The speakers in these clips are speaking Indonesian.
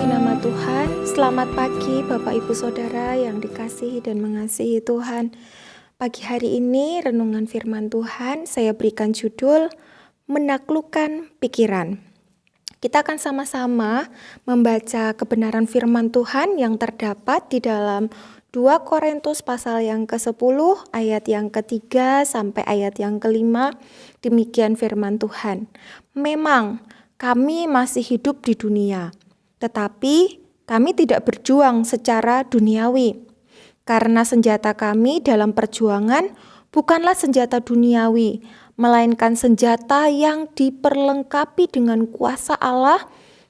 Di nama Tuhan, selamat pagi Bapak Ibu Saudara yang dikasihi dan mengasihi Tuhan. Pagi hari ini renungan firman Tuhan saya berikan judul Menaklukkan Pikiran. Kita akan sama-sama membaca kebenaran firman Tuhan yang terdapat di dalam 2 Korintus pasal yang ke-10 ayat yang ke-3 sampai ayat yang ke-5. Demikian firman Tuhan. Memang kami masih hidup di dunia, tetapi kami tidak berjuang secara duniawi. Karena senjata kami dalam perjuangan bukanlah senjata duniawi, melainkan senjata yang diperlengkapi dengan kuasa Allah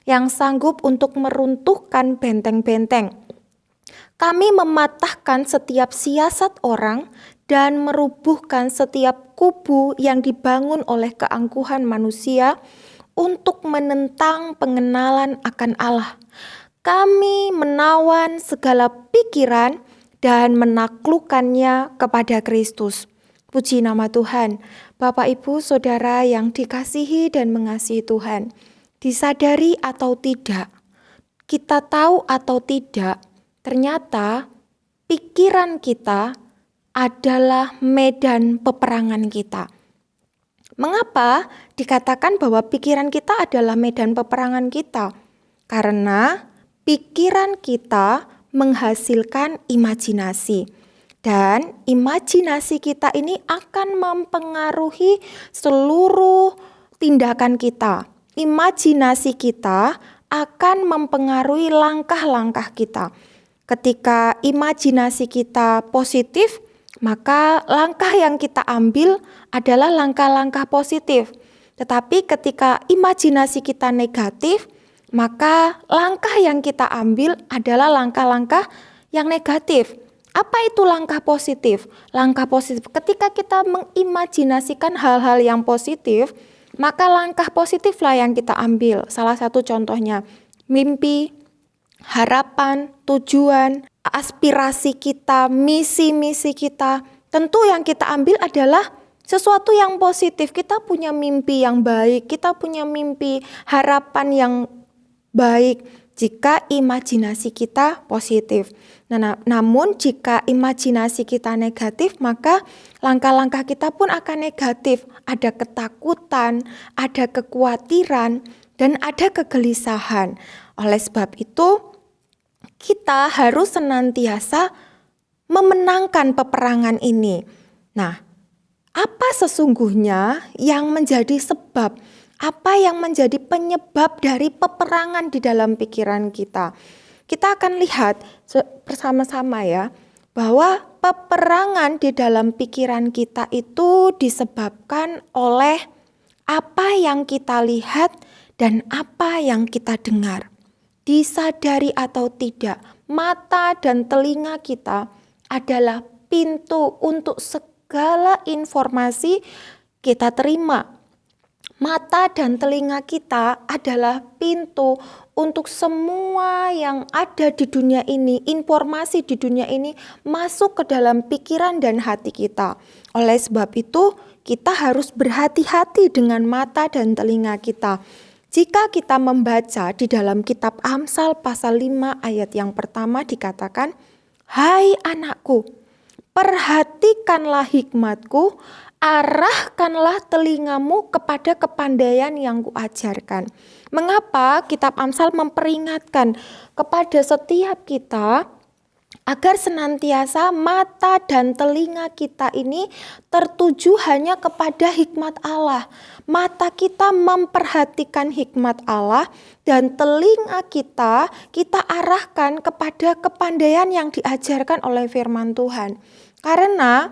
yang sanggup untuk meruntuhkan benteng-benteng. Kami mematahkan setiap siasat orang dan merubuhkan setiap kubu yang dibangun oleh keangkuhan manusia untuk menentang pengenalan akan Allah. Kami menawan segala pikiran dan menaklukkannya kepada Kristus. Puji nama Tuhan. Bapak, Ibu, Saudara yang dikasihi dan mengasihi Tuhan. Disadari atau tidak, kita tahu atau tidak, ternyata pikiran kita adalah medan peperangan kita. Mengapa dikatakan bahwa pikiran kita adalah medan peperangan kita? Karena pikiran kita menghasilkan imajinasi. Dan imajinasi kita ini akan mempengaruhi seluruh tindakan kita. Imajinasi kita akan mempengaruhi langkah-langkah kita. Ketika imajinasi kita positif, maka langkah yang kita ambil adalah langkah-langkah positif. Tetapi ketika imajinasi kita negatif, maka langkah yang kita ambil adalah langkah-langkah yang negatif. Apa itu langkah positif? Langkah positif ketika kita mengimajinasikan hal-hal yang positif, maka langkah positiflah yang kita ambil. Salah satu contohnya, mimpi, harapan, tujuan, aspirasi kita, misi-misi kita. Tentu yang kita ambil adalah sesuatu yang positif. Kita punya mimpi yang baik, kita punya mimpi, harapan yang baik jika imajinasi kita positif. Namun jika imajinasi kita negatif, maka langkah-langkah kita pun akan negatif. Ada ketakutan, ada kekhawatiran, dan ada kegelisahan. Oleh sebab itu, kita harus senantiasa memenangkan peperangan ini. Nah, apa sesungguhnya yang menjadi sebab? Apa yang menjadi penyebab dari peperangan di dalam pikiran kita? Kita akan lihat bersama-sama ya, bahwa peperangan di dalam pikiran kita itu disebabkan oleh apa yang kita lihat dan apa yang kita dengar. Disadari atau tidak, mata dan telinga kita adalah pintu untuk segala informasi kita terima. Mata dan telinga kita adalah pintu untuk semua yang ada di dunia ini, informasi di dunia ini masuk ke dalam pikiran dan hati kita. Oleh sebab itu, kita harus berhati-hati dengan mata dan telinga kita. Jika kita membaca di dalam kitab Amsal pasal 5 ayat yang pertama dikatakan, "Hai anakku, perhatikanlah hikmatku, arahkanlah telingamu kepada kepandaian yang kuajarkan." Mengapa kitab Amsal memperingatkan kepada setiap kita agar senantiasa mata dan telinga kita ini tertuju hanya kepada hikmat Allah. Mata kita memperhatikan hikmat Allah dan telinga kita arahkan kepada kepandaian yang diajarkan oleh firman Tuhan. Karena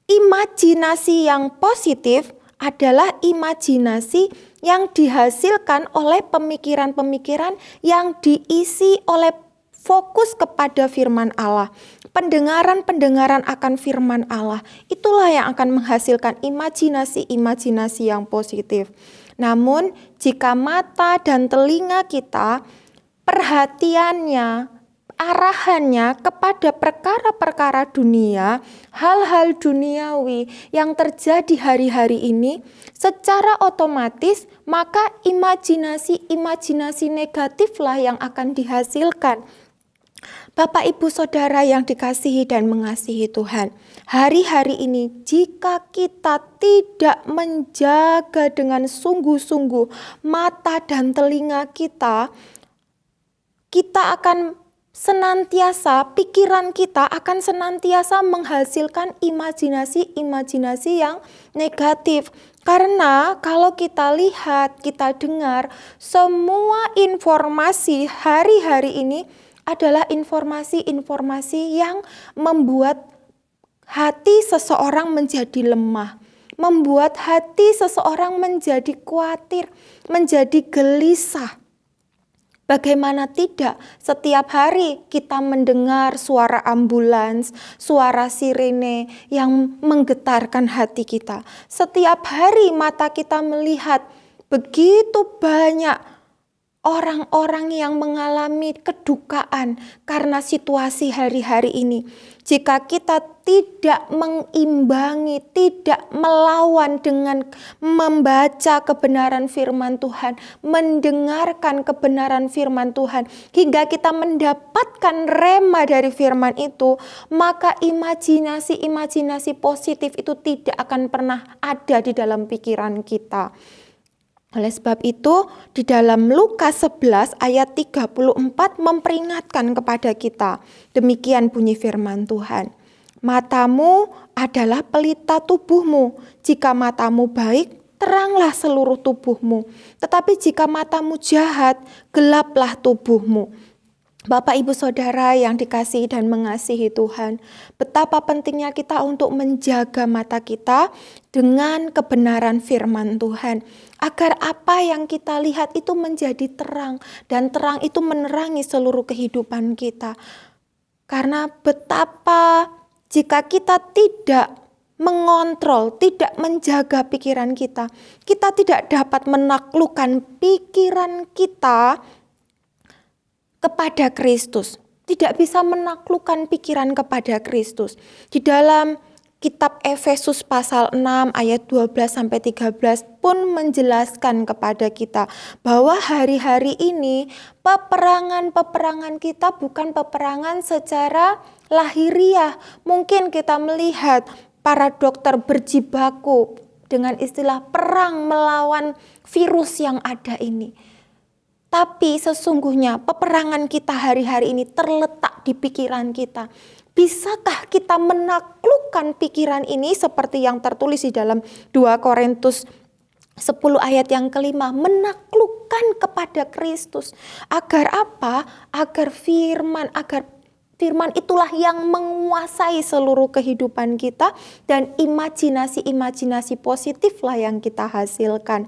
imajinasi yang positif adalah imajinasi yang dihasilkan oleh pemikiran-pemikiran yang diisi oleh fokus kepada firman Allah. Pendengaran-pendengaran akan firman Allah, itulah yang akan menghasilkan imajinasi-imajinasi yang positif. Namun, jika mata dan telinga kita perhatiannya arahannya kepada perkara-perkara dunia, hal-hal duniawi yang terjadi hari-hari ini, secara otomatis maka imajinasi-imajinasi negatiflah yang akan dihasilkan. Bapak, Ibu, Saudara yang dikasihi dan mengasihi Tuhan, hari-hari ini jika kita tidak menjaga dengan sungguh-sungguh mata dan telinga kita akan senantiasa, pikiran kita akan senantiasa menghasilkan imajinasi-imajinasi yang negatif. Karena kalau kita lihat, kita dengar, semua informasi hari-hari ini adalah informasi-informasi yang membuat hati seseorang menjadi lemah, membuat hati seseorang menjadi khawatir, menjadi gelisah. Bagaimana tidak, setiap hari kita mendengar suara ambulans, suara sirene yang menggetarkan hati kita. Setiap hari mata kita melihat begitu banyak orang-orang yang mengalami kedukaan karena situasi hari-hari ini. Jika kita tidak mengimbangi, tidak melawan dengan membaca kebenaran firman Tuhan, mendengarkan kebenaran firman Tuhan, hingga kita mendapatkan rema dari firman itu, maka imajinasi-imajinasi positif itu tidak akan pernah ada di dalam pikiran kita. Oleh sebab itu, di dalam Lukas 11 ayat 34 memperingatkan kepada kita. Demikian bunyi firman Tuhan. Matamu adalah pelita tubuhmu. Jika matamu baik, teranglah seluruh tubuhmu. Tetapi jika matamu jahat, gelaplah tubuhmu. Bapak, Ibu, Saudara yang dikasihi dan mengasihi Tuhan, betapa pentingnya kita untuk menjaga mata kita dengan kebenaran firman Tuhan, agar apa yang kita lihat itu menjadi terang, dan terang itu menerangi seluruh kehidupan kita. Karena betapa jika kita tidak mengontrol, tidak menjaga pikiran kita tidak dapat menaklukkan pikiran kita kepada Kristus, tidak bisa menaklukkan pikiran kepada Kristus. Di dalam kitab Efesus pasal 6 ayat 12-13 pun menjelaskan kepada kita bahwa hari-hari ini peperangan kita bukan peperangan secara lahiriah. Mungkin kita melihat para dokter berjibaku dengan istilah perang melawan virus yang ada ini. Tapi sesungguhnya peperangan kita hari-hari ini terletak di pikiran kita. Bisakah kita menaklukkan pikiran ini seperti yang tertulis di dalam 2 Korintus 10 ayat yang kelima, menaklukkan kepada Kristus. Agar apa? Agar firman itulah yang menguasai seluruh kehidupan kita, dan imajinasi-imajinasi positiflah yang kita hasilkan.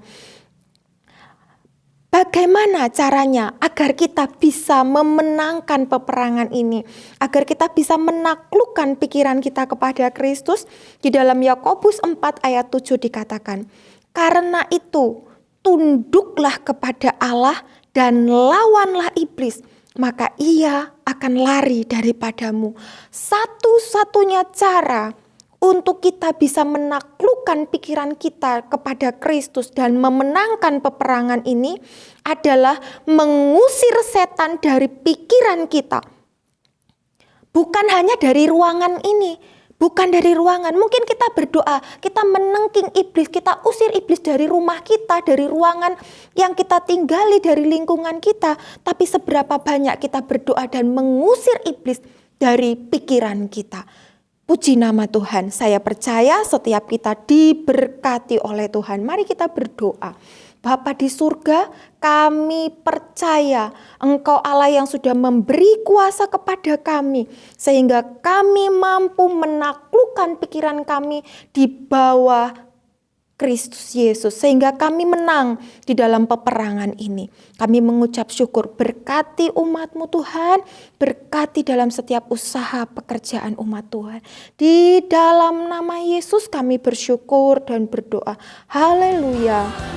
Bagaimana caranya agar kita bisa memenangkan peperangan ini? Agar kita bisa menaklukkan pikiran kita kepada Kristus? Di dalam Yakobus 4 ayat 7 dikatakan, karena itu tunduklah kepada Allah dan lawanlah iblis, maka ia akan lari daripadamu. Satu-satunya cara untuk kita bisa menaklukkan pikiran kita kepada Kristus dan memenangkan peperangan ini adalah mengusir setan dari pikiran kita. Bukan hanya dari ruangan ini, bukan dari ruangan. Mungkin kita berdoa, kita menengking iblis, kita usir iblis dari rumah kita, dari ruangan yang kita tinggali, dari lingkungan kita. Tapi seberapa banyak kita berdoa dan mengusir iblis dari pikiran kita? Puji nama Tuhan, saya percaya setiap kita diberkati oleh Tuhan. Mari kita berdoa. Bapa di surga, kami percaya Engkau Allah yang sudah memberi kuasa kepada kami, sehingga kami mampu menaklukkan pikiran kami di bawah Kristus Yesus, sehingga kami menang di dalam peperangan ini. Kami mengucap syukur, berkati umat-Mu Tuhan, berkati dalam setiap usaha pekerjaan umat Tuhan. Di dalam nama Yesus kami bersyukur dan berdoa. Haleluya.